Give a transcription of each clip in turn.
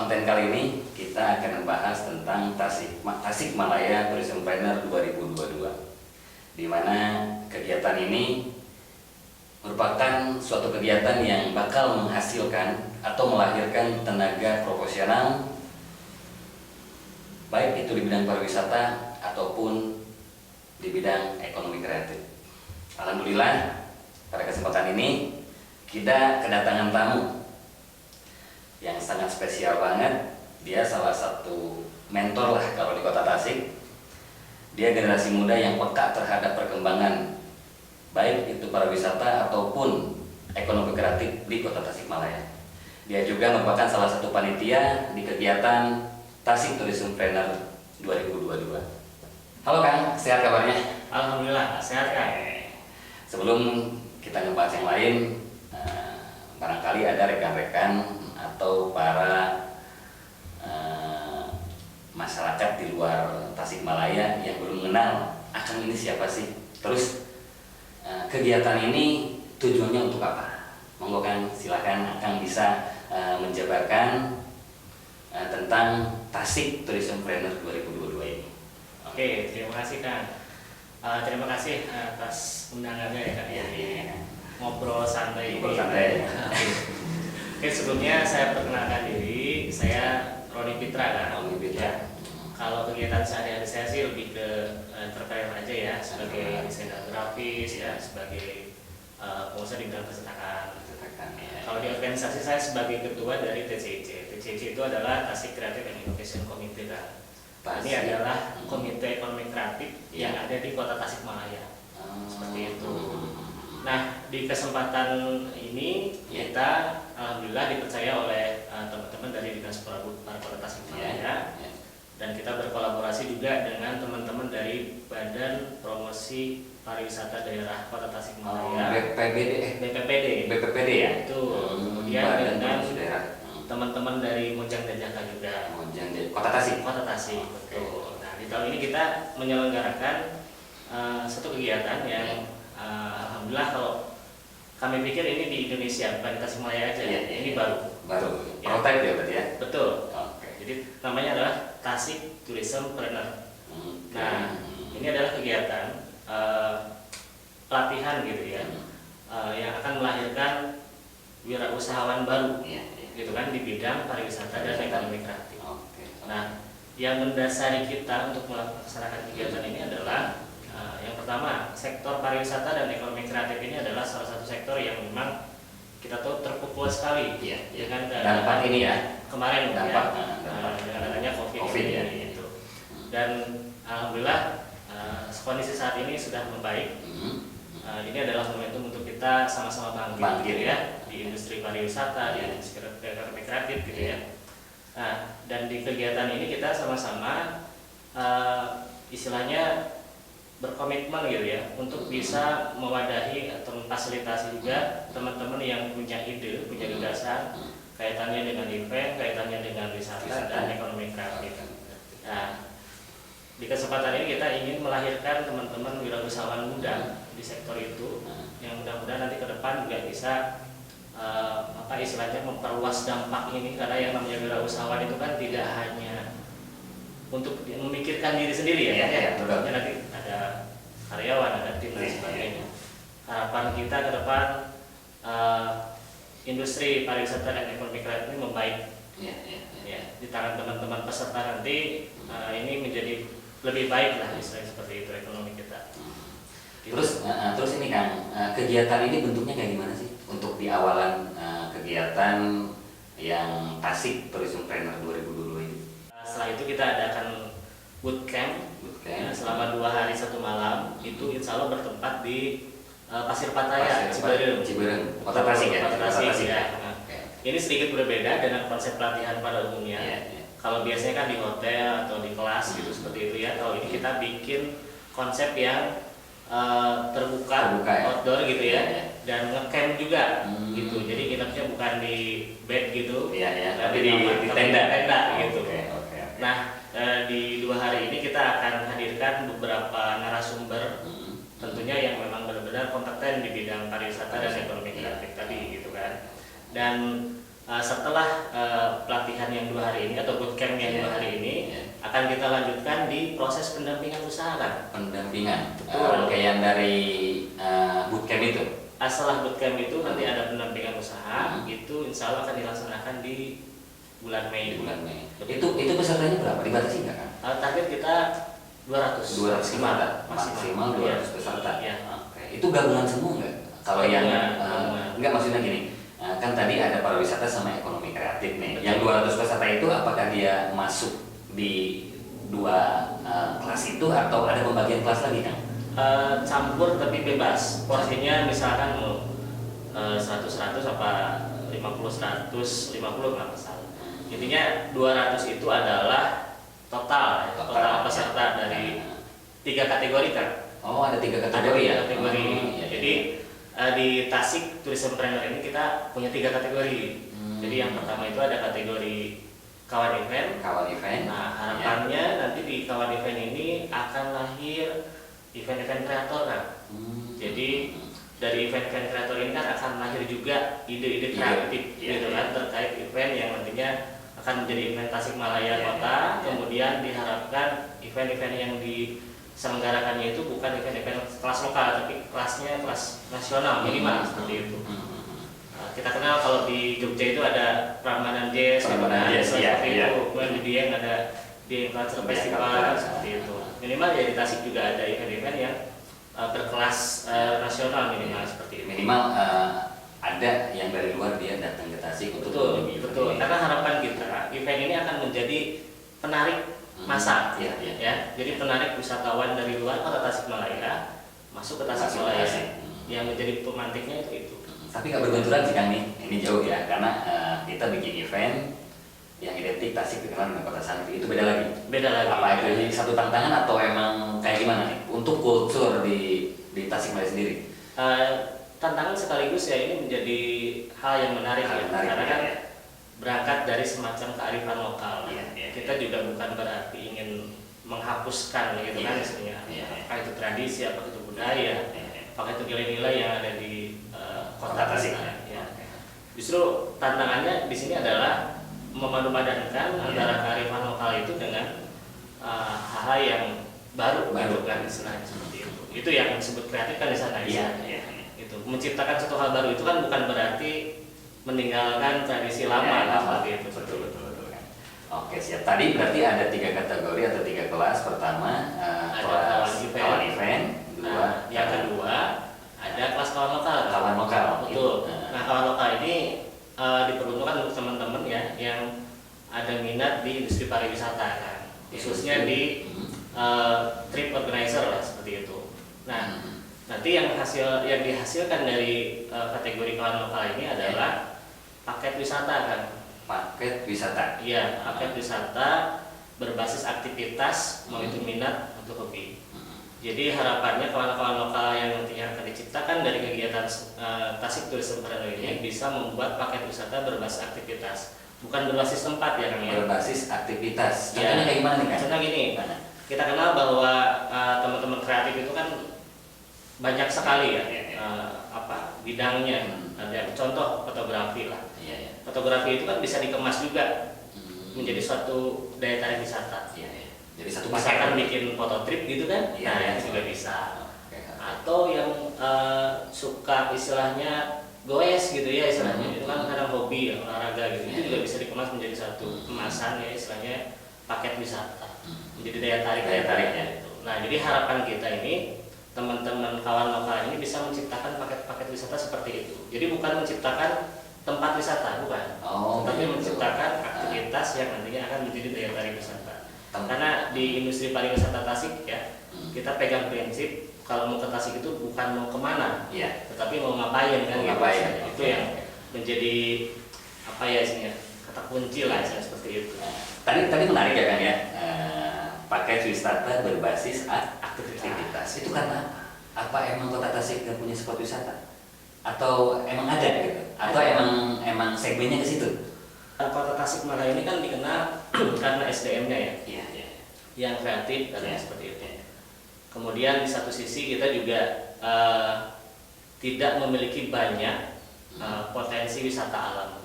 konten kali ini kita akan membahas tentang Tasikmalaya Tourism Planner 2022, di mana kegiatan ini merupakan suatu kegiatan yang bakal menghasilkan atau melahirkan tenaga profesional, baik itu di bidang pariwisata ataupun di bidang ekonomi kreatif. Alhamdulillah, pada kesempatan ini kita kedatangan tamu yang sangat spesial banget. Dia salah satu mentor lah kalau di Kota Tasik. Dia generasi muda yang peka terhadap perkembangan baik itu pariwisata ataupun ekonomi kreatif di Kota Tasikmalaya. Dia juga merupakan salah satu panitia di kegiatan Tasik Tourism Planner 2022. Halo Kang, sehat kabarnya? Alhamdulillah, sehat Kang. Sebelum kita ngebahas yang lain, barangkali ada rekan-rekan atau para masyarakat di luar Tasikmalaya yang belum mengenal Akang ini siapa sih. Terus kegiatan ini tujuannya untuk apa? Monggo Kang, silakan Akang bisa menjabarkan tentang Tasik Tourism Planner 2022 ini. Oke, terima kasih Kang. Terima kasih atas undangannya ya Kang. Ya. Ngobrol santai ini. Ngobrol santai. Oke, sebelumnya saya perkenalkan diri, saya Roni Pitra Kang. Roni Pitra. Ya. Kalau kegiatan sehari-hari saya sih lebih ke terkait aja ya, sebagai desainer grafis ya, sebagai pengusaha di bidang percetakan. Ya. Kalau di organisasi saya sebagai ketua dari TCIC. TCIC itu adalah Tasik Creative and Innovation Committee Kang. Ini adalah komite ekonomi kreatif yang ada di Kota Tasikmalaya. Seperti itu. Nah, di kesempatan ini kita alhamdulillah dipercaya oleh teman-teman dari Dinas Perhubungan Kota Tasikmalaya, dan kita berkolaborasi juga dengan teman-teman dari Badan Promosi Pariwisata Daerah Kota Tasikmalaya, BPPD ya. Itu kemudian dengan teman-teman dari Mojang dan Jaka juga. Kota Tasik, betul. Nah, di tahun ini kita menyelenggarakan satu kegiatan yang alhamdulillah kalau kami pikir ini di Indonesia, bukan di Tasikmalaya aja. Ini baru. Prototype ya berarti ya? Betul. Okay. Jadi namanya adalah Tasik Tourism Planner. Nah, ini adalah kegiatan pelatihan gitu ya, yang akan melahirkan wirausahawan baru, gitu kan, di bidang pariwisata dan ekonomi kreatif. Nah, yang mendasari kita untuk melaksanakan kegiatan ini adalah yang pertama, sektor pariwisata dan ekonomi kreatif ini adalah salah satu sektor yang memang kita tahu terpukul sekali dengan dampak ini ya. Kemarin dampak dengan adanya COVID ya. Gitu. Dan alhamdulillah kondisi saat ini sudah membaik. Ini adalah momentum untuk kita sama-sama bangkit ya di industri pariwisata, di industri ekonomi kreatif gitu ya. Nah, dan di kegiatan ini kita sama-sama istilahnya berkomitmen gitu ya untuk bisa mewadahi atau memfasilitasi juga teman-teman yang punya ide, punya gagasan kaitannya dengan event, kaitannya dengan wisata dan ekonomi kreatif. Nah, di kesempatan ini kita ingin melahirkan teman-teman wirausahawan muda di sektor itu yang mudah-mudahan nanti ke depan juga bisa istilahnya memperluas dampak ini, karena yang namanya wirausahawan itu kan tidak hanya untuk memikirkan diri sendiri ya, nanti ada karyawan, ada tim dan sebagainya. Harapan kita ke depan industri pariwisata dan ekonomi kreatif ini membaik di tangan teman-teman peserta nanti, ini menjadi lebih baik lah istilahnya seperti itu ekonomi kita. Terus ini Kang, kegiatan ini bentuknya kayak gimana sih untuk di awalan kegiatan yang Tasik Tourism Planner 2022 ini? Setelah itu kita adakan bootcamp selama 2 hari 1 malam. Itu insya Allah bertempat di Pasir Pataya, Ciberem, Kota Tasik ya. Nah, ini sedikit berbeda dengan konsep pelatihan pada umumnya. Kalau biasanya kan di hotel atau di kelas gitu seperti itu ya. Kalau ini kita bikin konsep yang terbuka outdoor gitu ya, dan ngecamp juga gitu. Jadi nginepnya bukan di bed gitu, tapi di tenda gitu. Nah, di 2 hari ini kita akan hadirkan beberapa narasumber, tentunya yang memang benar-benar kompeten di bidang pariwisata dan ekonomi kreatif tadi gitu kan. Dan setelah pelatihan yang 2 hari ini atau bootcamp yang 2 hari ini akan kita lanjutkan di proses pendampingan usaha kan? Pendampingan. Betul. Rangkaian dari bootcamp itu. Setelah bootcamp itu nanti ada pendampingan usaha, itu insya Allah akan dilaksanakan di bulan Mei. Bulan Mei. Itu pesertanya berapa? Dibatasi nggak kan? Target kita 200 peserta. Maksimal 200 ya. peserta. Ya. Oke. Itu gabungan semua nggak? Kalau yang nggak, maksudnya gini, kan tadi ada pariwisata sama ekonomi kreatif nih. Betul. Yang 200 peserta itu apakah dia masuk di 2 kelas itu atau ada pembagian kelas lagi kan? Campur tapi bebas. Porsinya misalkan mau 100-100 apa 50-150 nggak masalah. Intinya 200 itu adalah total peserta dari 3 kategori kan? Oh, ada 3 Ada kategori ya? 3 kategori. Iya. Jadi di Tasik Tourism Planner ini kita punya 3 kategori. Jadi yang pertama itu ada kategori kawan event. Kawan event. Nah, harapannya nanti di kawan event ini akan lahir event-event kreator kan. Jadi dari event-event kreator ini kan akan lahir juga ide-ide kreatif gitu kan terkait event yang nantinya akan menjadi event Tasikmalaya Kota. Kemudian diharapkan event-event yang diselenggarakannya itu bukan event-event kelas lokal tapi kelasnya kelas nasional minimal seperti itu. Kita kenal kalau di Jogja itu ada Prambanan Jazz, seperti itu. Kemudian di Dieng ada Dieng Culture Festival seperti itu. Minimal ya di Tasik juga ada event-event yang berkelas nasional minimal seperti itu. Minimal ada yang dari luar dia datang ke Tasik untuk betul. Karena harapan kita event ini akan menjadi penarik massa, ya. Jadi penarik wisatawan dari luar kota Tasikmalaya masuk ke Tasikmalaya. Yang menjadi pemantiknya itu. Tapi nggak berbenturan sih Kang nih, ini jauh ya, karena kita bikin event yang identik Tasik dikenal dengan kota santri, itu beda lagi. Apa itu ini satu tantangan atau emang kayak gimana nih untuk kultur di Tasikmalaya sendiri? Tantangan sekaligus ya ini menjadi hal yang menarik karena kan berangkat dari semacam kearifan lokal. Kita juga bukan berarti ingin menghapuskan gitu kan misalnya apakah itu tradisi, apakah itu budaya, apakah itu nilai-nilai yang ada di kota Tasik. Justru tantangannya di sini adalah memadupadankan antara kearifan lokal itu dengan hal-hal yang baru kan istilahnya seperti itu. Itu yang disebut kreatif kan di sana. Itu menciptakan suatu hal baru itu kan bukan berarti meninggalkan tradisi lama seperti itu. Betul kan. Oke, siap. Tadi berarti ada 3 kategori atau 3 kelas. Pertama kelas kawan event, yang kedua ada kelas kawan lokal. Betul. Nah, kawan lokal ini diperuntukkan untuk teman-teman ya yang ada minat di industri pariwisata kan, khususnya di trip organizer lah seperti itu. Nah, nanti yang dihasilkan dari kategori kawan lokal ini adalah paket wisata kan. Paket wisata. Iya, paket wisata berbasis aktivitas mau itu minat atau hobi. Jadi harapannya kawan-kawan lokal yang nantinya akan diciptakan dari kegiatan Tasik Tourism Planner ini bisa membuat paket wisata berbasis aktivitas, bukan berbasis tempat ya Kang ya. Berbasis aktivitas. Contohnya kayak gimana nih Kang? Contohnya gini, kita kenal bahwa teman-teman kreatif itu kan banyak sekali ya, bidangnya. Ada contoh fotografi lah. Fotografi itu kan bisa dikemas juga menjadi suatu daya tarik wisata. Jadi satu misalkan bikin foto trip gitu kan, itu juga bisa. Atau yang suka istilahnya goes gitu ya istilahnya, itu kan kadang hobi olahraga gitu, itu juga bisa dikemas menjadi satu kemasan ya istilahnya paket wisata, menjadi daya tariknya. Nah, jadi harapan kita ini teman-teman kawan lokal ini bisa menciptakan paket-paket wisata seperti itu. Jadi bukan menciptakan tempat wisata, bukan, tapi menciptakan aktivitas yang nantinya akan menjadi daya tarik wisata. Karena di industri pariwisata Tasik ya, kita pegang prinsip kalau mau ke Tasik itu bukan mau kemana, tetapi mau ngapain kan. Itu yang menjadi isinya kata kunci lah seperti itu. Tadi menarik ya Kang ya, paket wisata berbasis aktivitas. Itu karena apa? Emang kota Tasik nggak punya spot wisata? Atau emang ada gitu? Atau emang segmennya ke situ? Kota Tasikmalaya ini kan dikenal karena SDM-nya ya, yang kreatif dan seperti itu. Kemudian di satu sisi kita juga tidak memiliki banyak potensi wisata alam.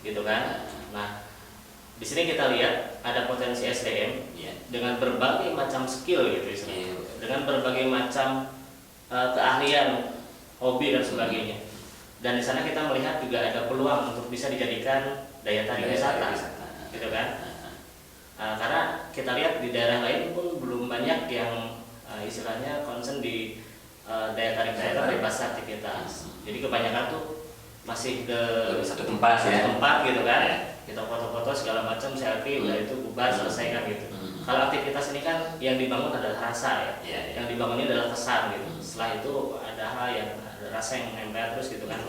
gitu kan. Nah, di sini kita lihat ada potensi SDM dengan berbagai macam skill gitu istilahnya, dengan berbagai macam keahlian, hobi dan sebagainya. Dan di sana kita melihat juga ada peluang untuk bisa dijadikan daya tarik wisata, gitu kan. Karena kita lihat di daerah lain pun belum banyak yang istilahnya concern di daya tarik wisata bebas aktivitas. Jadi kebanyakan tuh masih ke satu tempat gitu kan. Kita foto-foto segala macam, selfie, udah itu bubar, selesai kan gitu. Kalau aktivitas ini kan yang dibangun adalah rasa ya, yang dibangun ini adalah kesan gitu. Setelah itu ada hal yang ada rasa yang menempel terus gitu kan.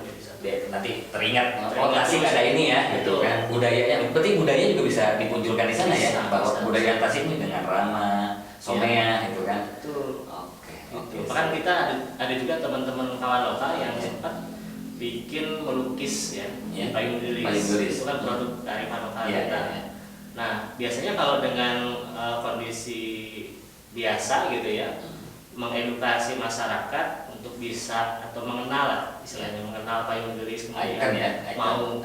Nanti teringat Tasik ada ini ya, gitu kan. Budayanya, penting budayanya juga bisa dimunculkan di sana ya, bahwa budaya Tasik ini dengan ramah, somea gitu kan. Betul. Oke. Bahkan kita ada juga teman-teman kawan lokal yang sempat bikin melukis ya, payung gelis. Itu kan produk kearifan lokal kita. Nah, biasanya kalau dengan kondisi biasa gitu ya, mengedukasi masyarakat untuk bisa atau mengenal istilahnya mengenal payung gelis, kemudian mau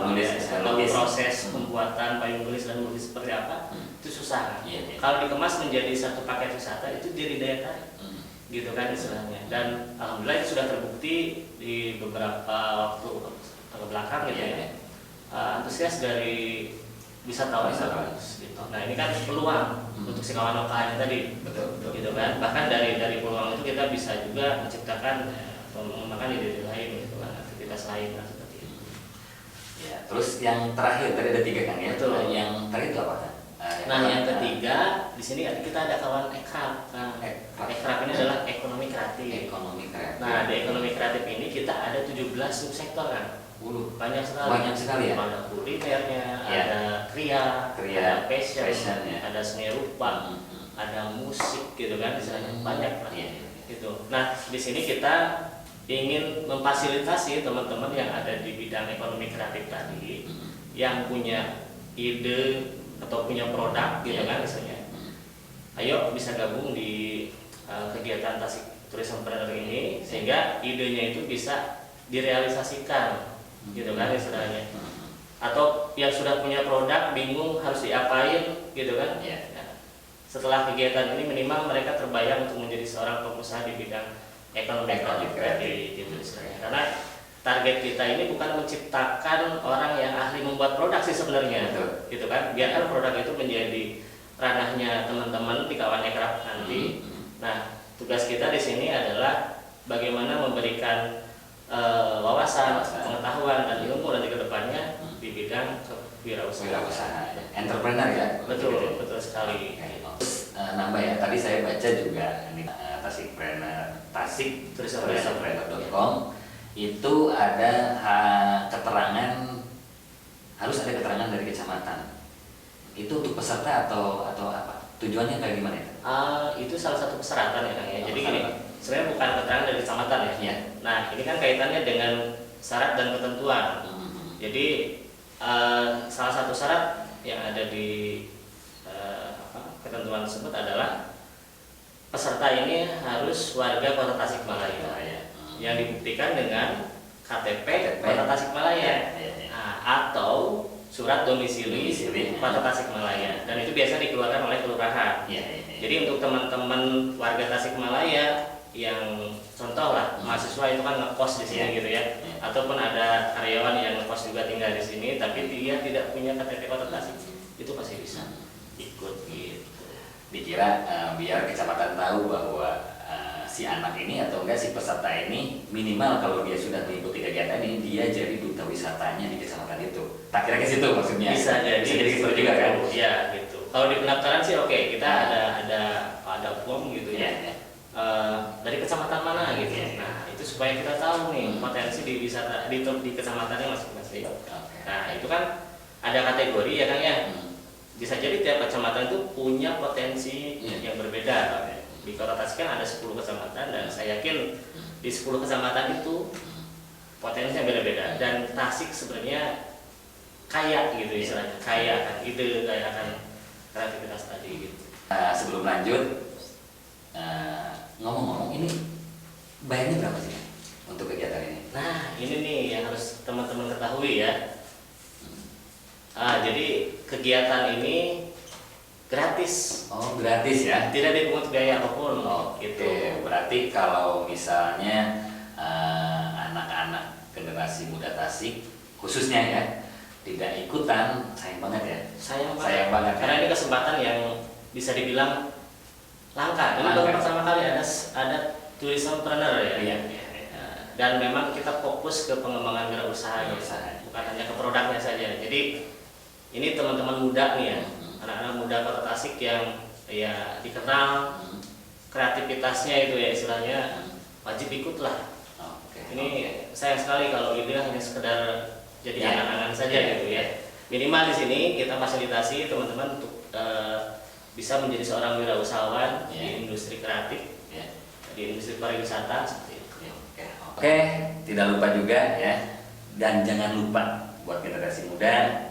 nulis tahu proses pembuatan payung gelis dan lukis seperti apa, itu susah kan. Kalau dikemas menjadi satu paket wisata itu jadi daya tarik. Gitu kan istilahnya. Dan alhamdulillah itu sudah terbukti di beberapa waktu ke belakang gitu ya. Antusias dari wisatawan gitu. Nah, ini kan peluang untuk si kawan lokalnya tadi. Betul. Gitu kan. Bahkan dari peluang itu kita bisa juga menciptakan mengembangkan ide-ide lain gitu kan, aktivitas lain kan seperti itu. Ya, terus yang terakhir tadi ada 3 kan ya. Betul. Yang terakhir itu apa kan? Nah, yang ketiga di sini kita ada kawan ekraf. Nah, ekraf ini adalah ekonomi kreatif. Nah, di ekonomi kreatif ini kita ada 17 subsektor kan. Banyak sekali ya. Ada kulinernya, ada kriya, ada fashion, ada seni rupa, ada musik gitu kan, istilahnya banyak lah. Gitu. Nah, di sini kita ingin memfasilitasi teman-teman yang ada di bidang ekonomi kreatif tadi yang punya ide atau punya produk gitu kan misalnya, ayo bisa gabung di kegiatan Tasik Tourism Planner ini sehingga idenya itu bisa direalisasikan gitu kan istilahnya. Atau yang sudah punya produk bingung harus diapain gitu kan. Setelah kegiatan ini minimal mereka terbayang untuk menjadi seorang pengusaha di bidang ekonomi kreatif gitu istilahnya. Karena target kita ini bukan menciptakan orang yang ahli membuat produk sih sebenarnya, gitu kan. Biarkan produk itu menjadi ranahnya teman-teman di kawan ekraf nanti. Nah, tugas kita di sini adalah bagaimana memberikan wawasan, pengetahuan dan ilmu nanti ke depannya di bidang kewirausahaan. Entrepreneur ya. Betul sekali. Terus nambah ya, tadi saya baca juga ini Tasik tourismplanner.com itu ada keterangan, harus ada keterangan dari kecamatan. Itu untuk peserta atau apa? Tujuannya kayak gimana itu? Itu salah satu persyaratan ya Kang ya. Jadi gini, sebenarnya bukan keterangan dari kecamatan ya. Nah, ini kan kaitannya dengan syarat dan ketentuan. Jadi salah satu syarat yang ada di ketentuan tersebut adalah peserta ini harus warga Kota Tasikmalaya. Yang dibuktikan dengan KTP Kota Tasikmalaya, atau surat domisili Kota Tasikmalaya, dan itu biasa dikeluarkan oleh kelurahan. Jadi untuk teman-teman warga Tasikmalaya yang contoh lah mahasiswa itu kan ngekos di sini gitu ya, ataupun ada karyawan yang ngekos juga tinggal di sini tapi dia tidak punya KTP Kota Tasik, itu pasti bisa ikut gitu. Dikira biar kecamatan tahu bahwa si anak ini atau enggak si peserta ini minimal kalau dia sudah mengikuti kegiatan ini dia jadi duta wisatanya di kecamatan itu. Tak kira ke situ maksudnya. Bisa jadi gitu juga kan? Iya gitu. Kalau di pendaftaran sih oke, kita ada form gitu ya. Dari kecamatan mana gitu. Nah, itu supaya kita tahu nih potensi di wisata di kecamatannya masing-masing. Nah, itu kan ada kategori ya Kang ya. Bisa jadi tiap kecamatan itu punya potensi yang berbeda. Di Kota Tasik kan ada 10 kecamatan dan saya yakin di 10 kecamatan itu potensinya beda-beda, dan Tasik sebenarnya kaya gitu istilahnya, kaya akan ide, kaya akan kreativitas tadi gitu. Sebelum lanjut, ngomong-ngomong ini bayarnya berapa sih untuk kegiatan ini? Nah, ini nih yang harus teman-teman ketahui ya. Jadi kegiatan ini gratis. Oh, gratis ya? Tidak dipungut biaya apapun. Oke, Gitu. berarti kalau misalnya anak-anak generasi muda Tasik khususnya ya tidak ikutan, sayang banget ya. Sayang banget. Karena ini kesempatan yang bisa dibilang langka. Ini baru pertama kali ada tourismpreneur ya. Iya. Dan memang kita fokus ke pengembangan wirausaha, bukan hanya ke produknya saja. Jadi ini teman-teman muda nih ya, anak-anak muda Kota Tasik yang ya dikenal kreativitasnya itu ya istilahnya wajib ikut lah. Ini sayang sekali kalau ini hanya sekedar jadi angan-angan saja gitu ya. Minimal di sini kita fasilitasi teman-teman untuk bisa menjadi seorang wirausahawan di industri kreatif, di industri pariwisata seperti itu. Oke, tidak lupa juga ya, dan jangan lupa buat generasi muda,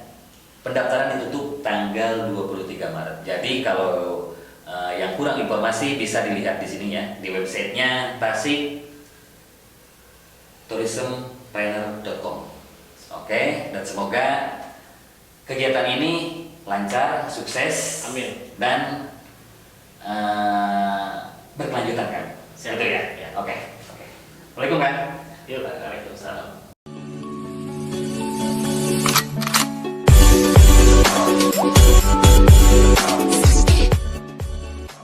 pendaftaran ditutup tanggal 23 Maret. Jadi kalau yang kurang informasi bisa dilihat di sini ya, di websitenya tasikTourismPlanner.com. Oke, dan semoga kegiatan ini lancar, sukses, amin, dan berkelanjutan kan? Siap. Gitu ya? Ya. Oke. Assalamualaikum kan? Yuk, Waalaikumsalam.